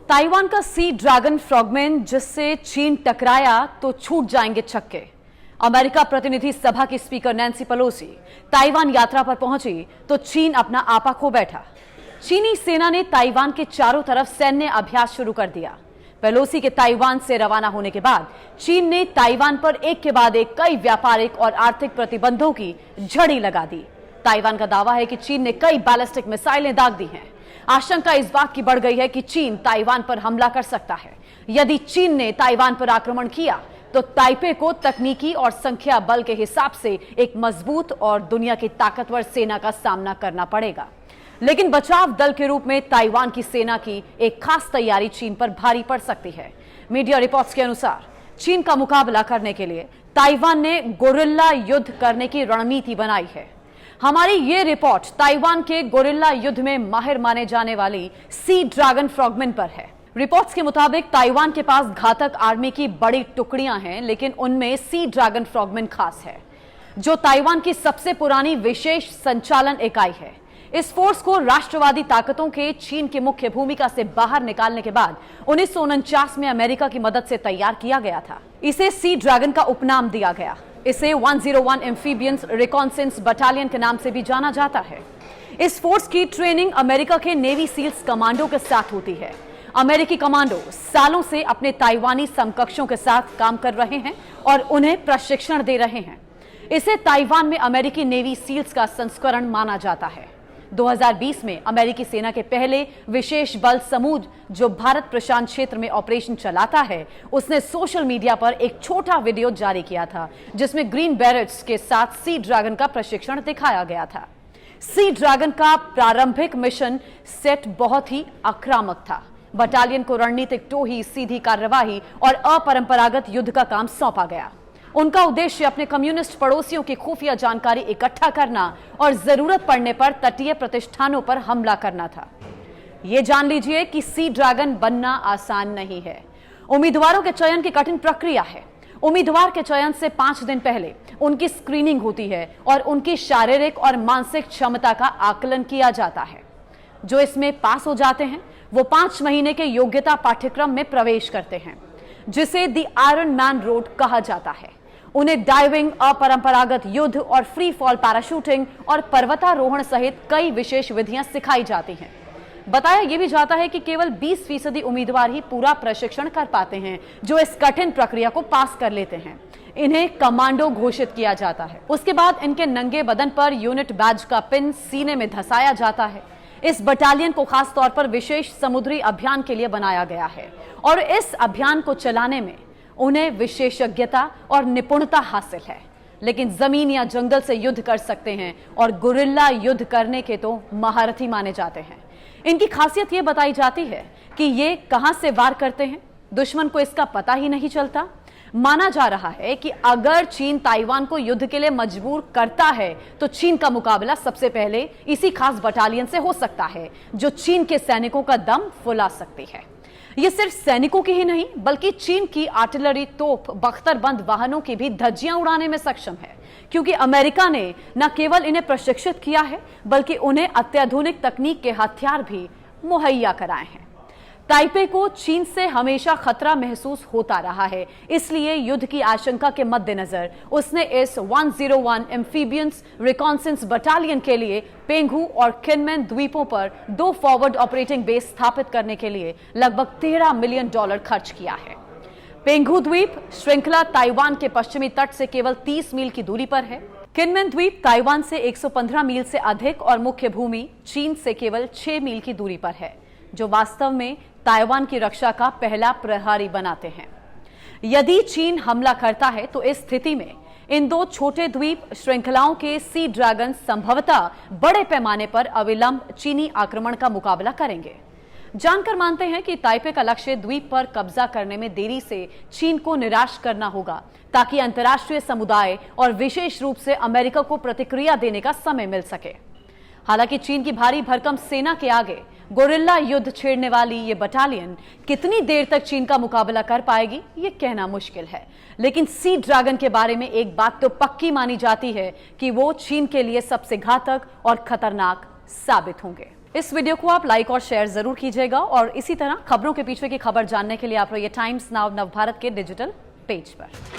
Taiwan का sea dragon फ्रॉगमैन जिससे चीन टकराया तो छूट जाएंगे छक्के। अमेरिका प्रतिनिधि सभा की स्पीकर नैन्सी पेलोसी ताइवान यात्रा पर पहुंची तो चीन अपना आपा खो बैठा। चीनी सेना ने ताइवान के चारों तरफ सैन्य अभ्यास शुरू कर दिया। पेलोसी के ताइवान से रवाना होने के बाद चीन ने ताइवान पर एक के बाद एक कई व्यापारिक और आर्थिक प्रतिबंधों की झड़ी लगा दी। ताइवान का दावा है कि चीन ने कई बैलिस्टिक मिसाइलें दाग दी हैं। आशंका इस बात की बढ़ गई है कि चीन ताइवान पर हमला कर सकता है। यदि चीन ने ताइवान पर आक्रमण किया तो ताइपे को तकनीकी और संख्या बल के हिसाब से एक मजबूत और दुनिया की ताकतवर सेना का सामना करना पड़ेगा। लेकिन बचाव दल के रूप में ताइवान की सेना की एक खास तैयारी चीन पर भारी पड़ सकती है। मीडिया रिपोर्ट्स के अनुसार चीन का मुकाबला करने के लिए ताइवान ने गोरिल्ला युद्ध करने की रणनीति बनाई है। हमारी ये रिपोर्ट ताइवान के गोरिल्ला युद्ध में माहिर माने जाने वाली सी ड्रैगन फ्रॉगमैन पर है। रिपोर्ट्स के मुताबिक ताइवान के पास घातक आर्मी की बड़ी टुकड़ियां हैं, लेकिन उनमें सी ड्रैगन फ्रॉगमैन खास है, जो ताइवान की सबसे पुरानी विशेष संचालन इकाई है। इस फोर्स को राष्ट्रवादी ताकतों के चीन की मुख्य भूमिका से बाहर निकालने के बाद 1949 में अमेरिका की मदद से तैयार किया गया था। इसे सी ड्रैगन का उपनाम दिया गया। इसे 101 एम्फीबियंस रिकॉन्सेंस बटालियन के नाम से भी जाना जाता है। इस फोर्स की ट्रेनिंग अमेरिका के नेवी सील्स कमांडो के साथ होती है। अमेरिकी कमांडो सालों से अपने ताइवानी समकक्षों के साथ काम कर रहे हैं और उन्हें प्रशिक्षण दे रहे हैं। इसे ताइवान में अमेरिकी नेवी सील्स का संस्करण माना जाता है। 2020 में अमेरिकी सेना के पहले विशेष बल समूह जो भारत प्रशांत क्षेत्र में ऑपरेशन चलाता है, उसने सोशल मीडिया पर एक छोटा वीडियो जारी किया था जिसमें ग्रीन बैरेट्स के साथ सी ड्रैगन का प्रशिक्षण दिखाया गया था। सी ड्रैगन का प्रारंभिक मिशन सेट बहुत ही आक्रामक था। बटालियन को रणनीतिक टोही, सीधी कार्यवाही और अपरंपरागत युद्ध का काम सौंपा गया। उनका उद्देश्य अपने कम्युनिस्ट पड़ोसियों की खुफिया जानकारी इकट्ठा करना और जरूरत पड़ने पर तटीय प्रतिष्ठानों पर हमला करना था। यह जान लीजिए कि सी ड्रैगन बनना आसान नहीं है। उम्मीदवारों के चयन की कठिन प्रक्रिया है। उम्मीदवार के चयन से 5 दिन पहले उनकी स्क्रीनिंग होती है और उनकी शारीरिक और मानसिक क्षमता का आकलन किया जाता है। जो इसमें पास हो जाते हैं वो 5 महीने के योग्यता पाठ्यक्रम में प्रवेश करते हैं, जिसे द आयरन मैन रोड कहा जाता है। उन्हें डाइविंग, अपरंपरागत युद्ध और फ्री फॉल पैराशूटिंग और पर्वतारोहण सहित कई विशेष विधियां सिखाई जाती हैं। बताया यह भी जाता है कि केवल 20% उम्मीदवार ही पूरा प्रशिक्षण कर पाते हैं, जो इस कठिन प्रक्रिया को पास कर लेते हैं। इन्हें कमांडो घोषित किया जाता है। उसके बाद इनके नंगे बदन पर यूनिट बैज का पिन सीने में धसाया जाता है। इस बटालियन को खास तौर पर विशेष समुद्री अभियान के लिए बनाया गया है और इस अभियान को चलाने में उन्हें विशेषज्ञता और निपुणता हासिल है। लेकिन जमीन या जंगल से युद्ध कर सकते हैं और गुरिल्ला युद्ध करने के तो महारथी माने जाते हैं। इनकी खासियत यह बताई जाती है कि ये कहां से वार करते हैं, दुश्मन को इसका पता ही नहीं चलता। माना जा रहा है कि अगर चीन ताइवान को युद्ध के लिए मजबूर करता है तो चीन का मुकाबला सबसे पहले इसी खास बटालियन से हो सकता है, जो चीन के सैनिकों का दम फुला सकती है। यह सिर्फ सैनिकों की ही नहीं बल्कि चीन की आर्टिलरी, तोप, बख्तरबंद वाहनों की भी धज्जियां उड़ाने में सक्षम है, क्योंकि अमेरिका ने न केवल इन्हें प्रशिक्षित किया है बल्कि उन्हें अत्याधुनिक तकनीक के हथियार भी मुहैया कराए हैं। ताइपे को चीन से हमेशा खतरा महसूस होता रहा है, इसलिए युद्ध की आशंका के मद्देनजर उसने इस 101 एम्फीबियंस रिकॉन्सेंस बटालियन के लिए पेंगू और किनमेन द्वीपों पर 2 फॉरवर्ड ऑपरेटिंग बेस स्थापित करने के लिए लगभग $13 मिलियन खर्च किया है। पेंगू द्वीप श्रृंखला ताइवान के पश्चिमी तट से केवल 30 मील की दूरी पर है। किनमेन द्वीप ताइवान से 115 मील से अधिक और मुख्य भूमि चीन से केवल 6 मील की दूरी पर है, जो वास्तव में ताइवान की रक्षा का पहला प्रहरी बनाते हैं। यदि चीन हमला करता है तो इस स्थिति में इन 2 छोटे द्वीप श्रृंखलाओं के सी ड्रैगन संभवतः बड़े पैमाने पर अविलंब चीनी आक्रमण का मुकाबला करेंगे। जानकर मानते हैं कि ताइपे का लक्ष्य द्वीप पर कब्जा करने में देरी से चीन को निराश करना होगा, ताकि अंतर्राष्ट्रीय समुदाय और विशेष रूप से अमेरिका को प्रतिक्रिया देने का समय मिल सके। हालांकि चीन की भारी भरकम सेना के आगे गोरिल्ला युद्ध छेड़ने वाली ये बटालियन कितनी देर तक चीन का मुकाबला कर पाएगी, ये कहना मुश्किल है। लेकिन सी ड्रैगन के बारे में एक बात तो पक्की मानी जाती है कि वो चीन के लिए सबसे घातक और खतरनाक साबित होंगे। इस वीडियो को आप लाइक और शेयर जरूर कीजिएगा और इसी तरह खबरों के पीछे की खबर जानने के लिए आप रहिए टाइम्स नाउ नवभारत के डिजिटल पेज पर।